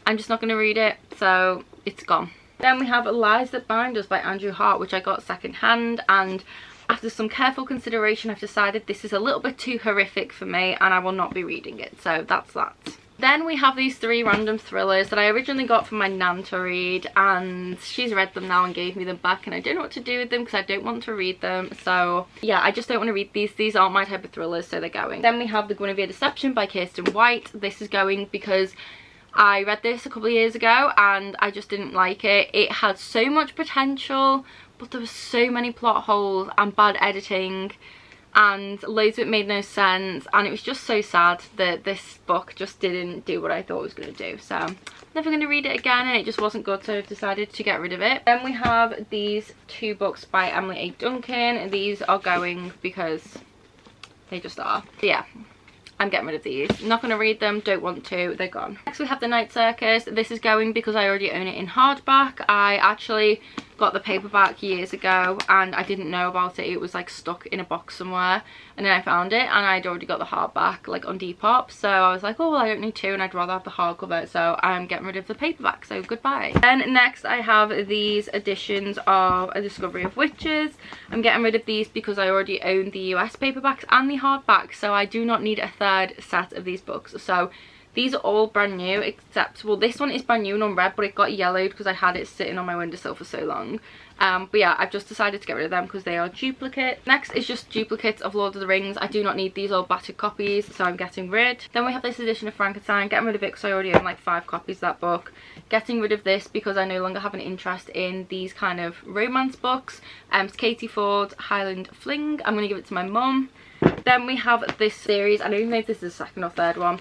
I'm just not going to read it, so it's gone. Then we have Lies That Bind Us by Andrew Hart, which I got second hand, and after some careful consideration I've decided this is a little bit too horrific for me, and I will not be reading it, so that's that. Then we have these 3 random thrillers that I originally got from my nan to read, and she's read them now and gave me them back, and I don't know what to do with them because I don't want to read them. So yeah, I just don't want to read these. These aren't my type of thrillers, so they're going. Then we have The Guinevere Deception by Kirsten White. This is going because I read this a couple of years ago and I just didn't like it. It had so much potential, but there were so many plot holes and bad editing, and loads of it made no sense, and it was just so sad that this book just didn't do what I thought it was going to do. So I'm never going to read it again, and it just wasn't good, so I've decided to get rid of it. Then we have these 2 books by Emily A. Duncan. These are going because they just are. So yeah, I'm getting rid of these. I'm not going to read them, don't want to, they're gone. Next we have The Night Circus. This is going because I already own it in hardback. I actually got the paperback years ago and I didn't know about it. It was like stuck in a box somewhere, and then I found it and I'd already got the hardback like on Depop, so I was like, oh well, I don't need 2 and I'd rather have the hardcover, so I'm getting rid of the paperback, so goodbye. Then next I have these editions of A Discovery of Witches. I'm getting rid of these because I already own the US paperbacks and the hardback, so I do not need a 3rd set of these books. So these are all brand new, except, well, this one is brand new and unread, but it got yellowed because I had it sitting on my windowsill for so long. But yeah, I've just decided to get rid of them because they are duplicate. Next is just duplicates of Lord of the Rings. I do not need these old battered copies, so I'm getting rid. Then we have this edition of Frankenstein. Getting rid of it because I already own like 5 copies of that book. Getting rid of this because I no longer have an interest in these kind of romance books. It's Katie Ford's Highland Fling. I'm going to give it to my mum. Then we have this series, I don't even know if this is the 2nd or 3rd one,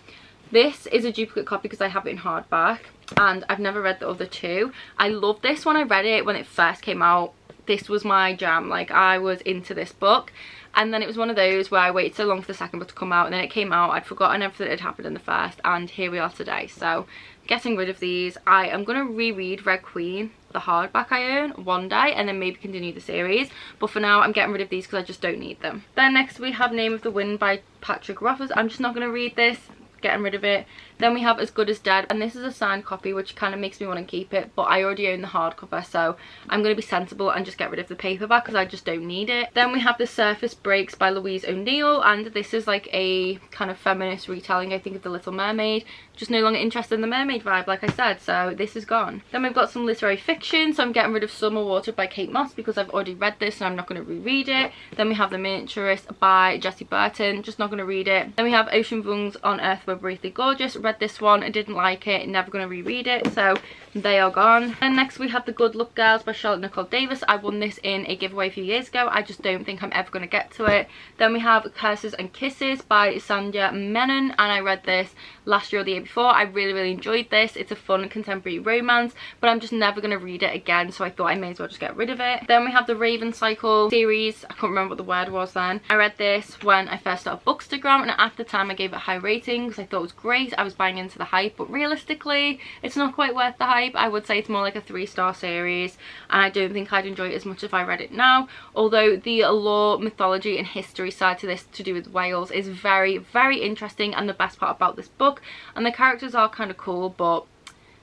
This is a duplicate copy because I have it in hardback and I've never read the other two. I loved this when I read it when it first came out. This was my jam, like I was into this book. And then it was one of those where I waited so long for the second book to come out, and then it came out, I'd forgotten everything that had happened in the first, and here we are today. So getting rid of these. I am going to reread Red Queen, the hardback I own, one day, and then maybe continue the series. But for now I'm getting rid of these because I just don't need them. Then next we have Name of the Wind by Patrick Rothfuss. I'm just not going to read this, getting rid of it. Then we have As Good as Dead, and this is a signed copy, which kind of makes me want to keep it, but I already own the hardcover, so I'm going to be sensible and just get rid of the paperback because I just don't need it. Then we have The Surface Breaks by Louise O'Neill, and this is like a kind of feminist retelling, I think, of The Little Mermaid. Just no longer interested in the mermaid vibe, like I said, so this is gone. Then we've got some literary fiction, so I'm getting rid of Summer Water by Kate Moss because I've already read this and I'm not going to reread it. Then we have The Miniaturist by Jessie Burton, just not going to read it. Then we have Ocean Vuong's On Earth We're Briefly Gorgeous. Read this one, I didn't like it, never going to reread it, so they are gone. And next we have The Good Luck Girls by Charlotte Nicole Davis. I won this in a giveaway a few years ago. I just don't think I'm ever going to get to it. Then we have Curses and Kisses by Sandhya Menon, and I read this last year or the year before. I really enjoyed this. It's a fun contemporary romance, but I'm just never going to read it again, so I thought I may as well just get rid of it. Then we have the Raven Cycle series. I can't remember what the word was then. I read this when I first started Bookstagram, and at the time I gave it high ratings. I thought it was great. I was buying into the hype, but realistically it's not quite worth the hype. I would say it's more like a 3-star series, and I don't think I'd enjoy it as much if I read it now, although the lore, mythology and history side to this to do with Wales is very interesting and the best part about this book, and the characters are kind of cool. But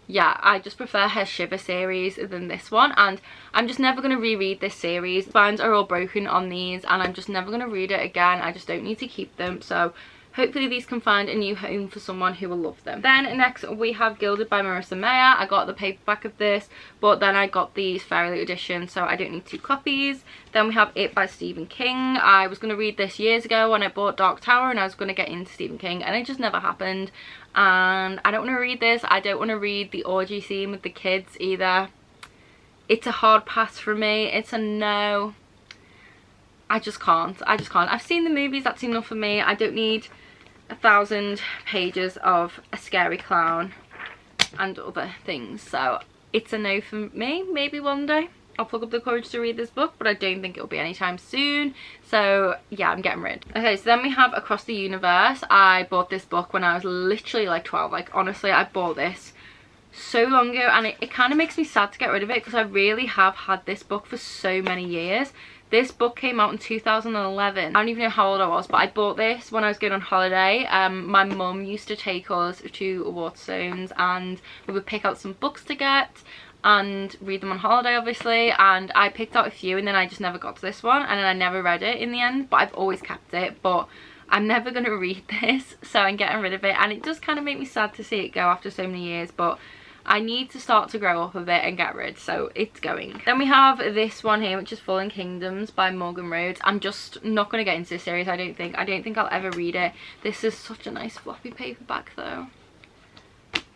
yeah, I just prefer her Shiver series than this one, and I'm just never going to reread this series. Spines are all broken on these and I'm just never going to read it again. I just don't need to keep them, so hopefully these can find a new home for someone who will love them. Then next we have Gilded by Marissa Meyer. I got the paperback of this, but then I got these Fairy edition, so I don't need 2 copies. Then we have It by Stephen King. I was going to read this years ago when I bought Dark Tower, and I was going to get into Stephen King, and it just never happened. And I don't want to read this. I don't want to read the orgy scene with the kids either. It's a hard pass for me. It's a no. I just can't. I've seen the movies, that's enough for me. I don't need 1,000 pages of a scary clown and other things, so it's a no for me. Maybe one day I'll pluck up the courage to read this book, but I don't think it'll be anytime soon, so yeah, I'm getting rid. Okay, so then we have Across the Universe. I bought this book when I was literally like 12. Like honestly, I bought this so long ago, and it kind of makes me sad to get rid of it because I really have had this book for so many years. This book came out in 2011. I don't even know how old I was, but I bought this when I was going on holiday. My mum used to take us to Waterstones and we would pick out some books to get and read them on holiday, obviously, and I picked out a few and then I just never got to this one, and then I never read it in the end, but I've always kept it. But I'm never going to read this, so I'm getting rid of it, and it does kind of make me sad to see it go after so many years, but I need to start to grow up a bit and get rid, so it's going. Then we have this one here, which is Fallen Kingdoms by Morgan Rhodes. I'm just not going to get into this series, I don't think I'll ever read it. This is such a nice floppy paperback though.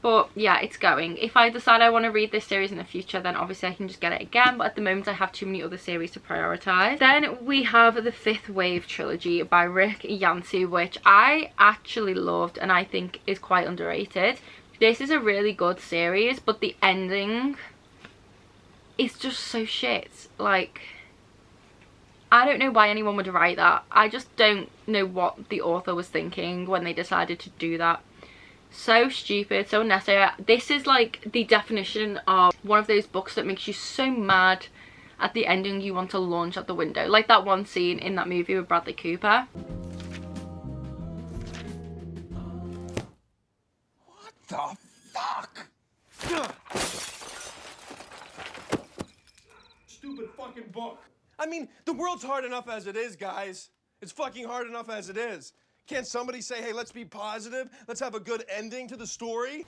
But yeah, it's going. If I decide I want to read this series in the future, then obviously I can just get it again, but at the moment I have too many other series to prioritise. Then we have the Fifth Wave Trilogy by Rick Yancey, which I actually loved and I think is quite underrated. This is a really good series, but the ending is just so shit. Like, I don't know why anyone would write that. I just don't know what the author was thinking when they decided to do that. So stupid, so unnecessary. This is like the definition of one of those books that makes you so mad at the ending you want to launch out the window. Like that one scene in that movie with Bradley Cooper.
The fuck? Stupid fucking book. I mean, the world's hard enough as it is, guys. It's fucking hard enough as it is. Can't somebody say, hey, let's be positive? Let's have a good ending to the story?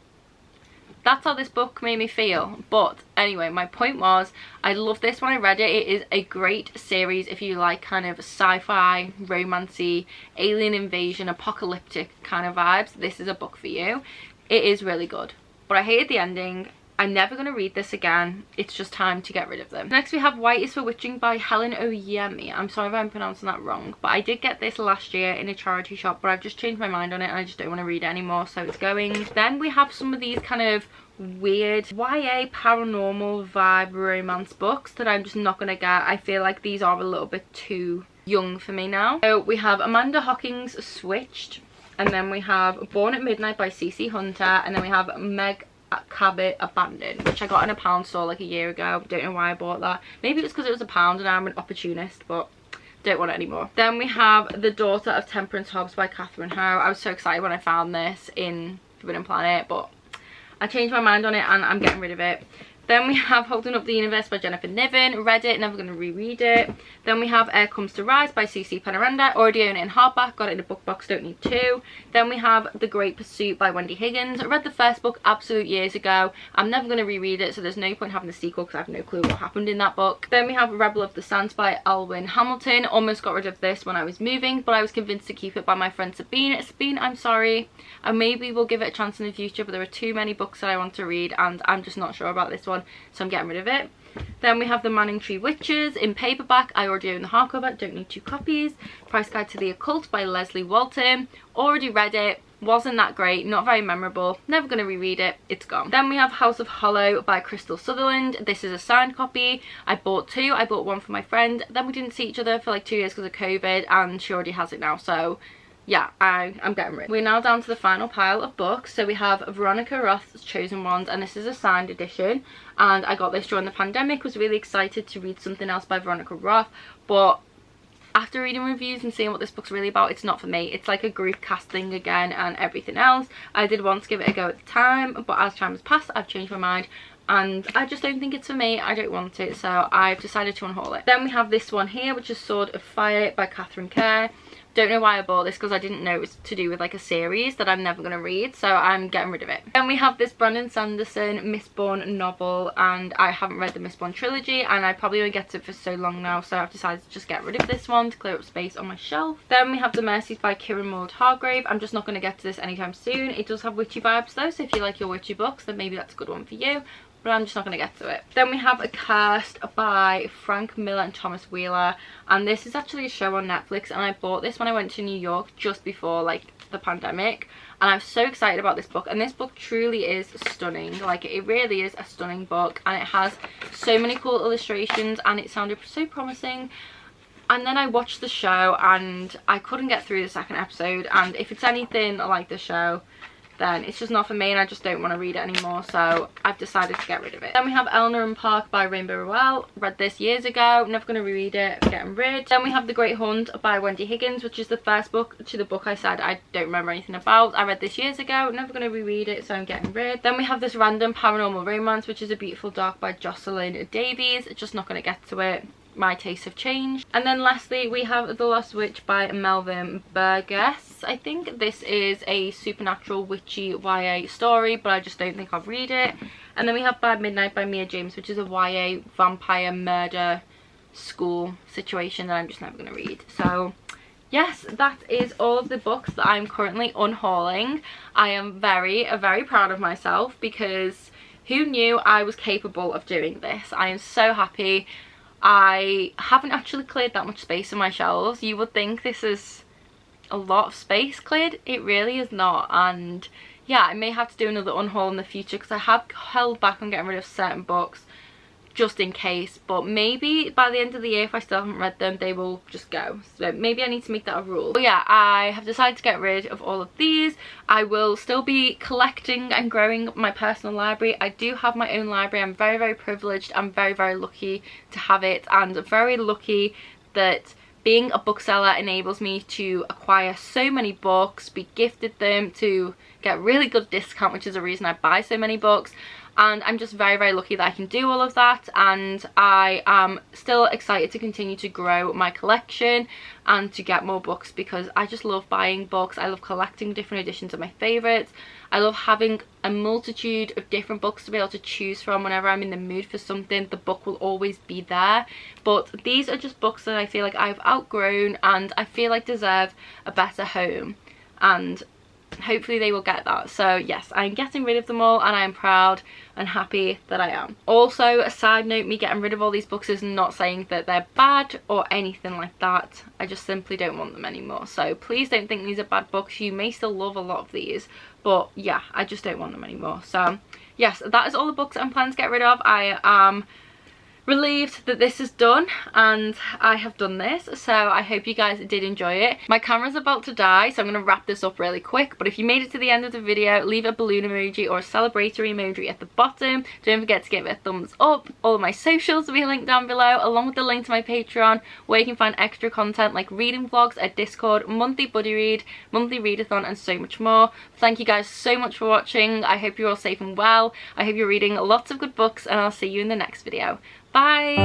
That's how this book made me feel. But anyway, my point was, I loved this when I read it. It is a great series if you like kind of sci-fi, romancy, alien invasion, apocalyptic kind of vibes. This is a book for you. It is really good, but I hated the ending. I'm never going to read this again. It's just time to get rid of them. Next we have White is for Witching by Helen Oyemi. I'm sorry if I'm pronouncing that wrong, but I did get this last year in a charity shop, but I've just changed my mind on it and I just don't want to read it anymore, so it's going. Then we have some of these kind of weird YA paranormal vibe romance books that I'm just not going to get. I feel like these are a little bit too young for me now. So we have Amanda Hocking's Switched, and then we have Born at Midnight by CC Hunter, and then we have Meg Cabot Abandoned, which I got in a pound store like a year ago. Don't know why I bought that. Maybe it was because it was £1 and I'm an opportunist, but don't want it anymore. Then we have The Daughter of Temperance Hobbs by Katherine Howe. I was so excited when I found this in Forbidden Planet, but I changed my mind on it and I'm getting rid of it. Then we have Holding Up the Universe by Jennifer Niven. Read it, never going to reread it. Then we have Air Comes to Rise by CC Penaranda. Already own it in hardback, got it in a book box, don't need two. Then we have The Great Pursuit by Wendy Higgins. I read the first book absolute years ago. I'm never going to reread it, so there's no point having the sequel because I have no clue what happened in that book. Then we have Rebel of the Sands by Alwyn Hamilton. Almost got rid of this when I was moving, but I was convinced to keep it by my friend Sabine. Sabine, I'm sorry. And maybe we'll give it a chance in the future, but there are too many books that I want to read and I'm just not sure about this one, so I'm getting rid of it. Then we have The Manning Tree Witches in paperback. I already own the hardcover, don't need 2 copies. Price Guide to the Occult by Leslie Walton. Already read it, wasn't that great, not very memorable, never going to reread it, it's gone. Then we have House of Hollow by Crystal Sutherland. This is a signed copy. I bought 2. I bought one for my friend, then we didn't see each other for like 2 years because of COVID and she already has it now, so yeah, I'm getting rid. We're now down to the final pile of books. So we have Veronica Roth's Chosen Ones, and this is a signed edition. And I got this during the pandemic, was really excited to read something else by Veronica Roth. But after reading reviews and seeing what this book's really about, it's not for me. It's like a group cast thing again and everything else. I did want to give it a go at the time, but as time has passed, I've changed my mind. And I just don't think it's for me. I don't want it, so I've decided to unhaul it. Then we have this one here, which is Sword of Fire by Catherine Kerr. Don't know why I bought this because I didn't know it was to do with like a series that I'm never going to read, so I'm getting rid of it. Then we have this Brandon Sanderson Mistborn novel, and I haven't read the Mistborn trilogy and I probably won't get to it for so long now, so I've decided to just get rid of this one to clear up space on my shelf. Then we have The Mercies by Kieran Maud Hargrave. I'm just not going to get to this anytime soon. It does have witchy vibes though, so if you like your witchy books then maybe that's a good one for you, but I'm just not going to get to it. Then we have Accursed by Frank Miller and Thomas Wheeler, and this is actually a show on Netflix, and I bought this when I went to New York just before like the pandemic, and I'm so excited about this book. And this book truly is stunning, like it really is a stunning book, and it has so many cool illustrations and it sounded so promising. And then I watched the show and I couldn't get through the second episode, and if it's anything like the show then it's just not for me and I just don't want to read it anymore, so I've decided to get rid of it. Then we have Eleanor and Park by Rainbow Rowell. Read this years ago, never going to reread it, getting rid. Then we have The Great Hunt by Wendy Higgins, which is the first book to the book I said I don't remember anything about. I read this years ago, never going to reread it, so I'm getting rid. Then we have this random paranormal romance, which is A Beautiful Dark by Jocelyn Davies. Just not going to get to it. My tastes have changed. And then lastly we have The Lost Witch by Melvin Burgess. I think this is a supernatural witchy YA story, but I just don't think I'll read it. And then we have Bad Midnight by Mia James, which is a YA vampire murder school situation that I'm just never going to read. So yes, that is all of the books that I'm currently unhauling. I am very proud of myself because who knew I was capable of doing this? I am so happy. I haven't actually cleared that much space on my shelves. You would think this is a lot of space cleared. It really is not, and yeah, I may have to do another unhaul in the future because I have held back on getting rid of certain books just in case, but maybe by the end of the year if I still haven't read them they will just go, so maybe I need to make that a rule. But yeah, I have decided to get rid of all of these. I will still be collecting and growing my personal library. I do have my own library. I'm very privileged. I'm very lucky to have it, and very lucky that being a bookseller enables me to acquire so many books, be gifted them, to get really good discount, which is the reason I buy so many books. And I'm just very lucky that I can do all of that, and I am still excited to continue to grow my collection and to get more books because I just love buying books. I love collecting different editions of my favourites. I love having a multitude of different books to be able to choose from whenever I'm in the mood for something. The book will always be there, but these are just books that I feel like I've outgrown and I feel like deserve a better home. And hopefully they will get that. So yes, I'm getting rid of them all, and I am proud and happy that I am. Also, a side note, me getting rid of all these books is not saying that they're bad or anything like that. I just simply don't want them anymore. So please don't think these are bad books. You may still love a lot of these, but yeah, I just don't want them anymore. So yes, that is all the books I'm planning to get rid of. I am relieved that this is done and I have done this, so I hope you guys did enjoy it. My camera's about to die, so I'm going to wrap this up really quick, but if you made it to the end of the video, leave a balloon emoji or a celebratory emoji at the bottom. Don't forget to give it a thumbs up. All of my socials will be linked down below, along with the link to my Patreon, where you can find extra content like reading vlogs, a Discord, monthly buddy read, monthly readathon, and so much more. Thank you guys so much for watching. I hope you're all safe and well. I hope you're reading lots of good books, and I'll see you in the next video. Bye!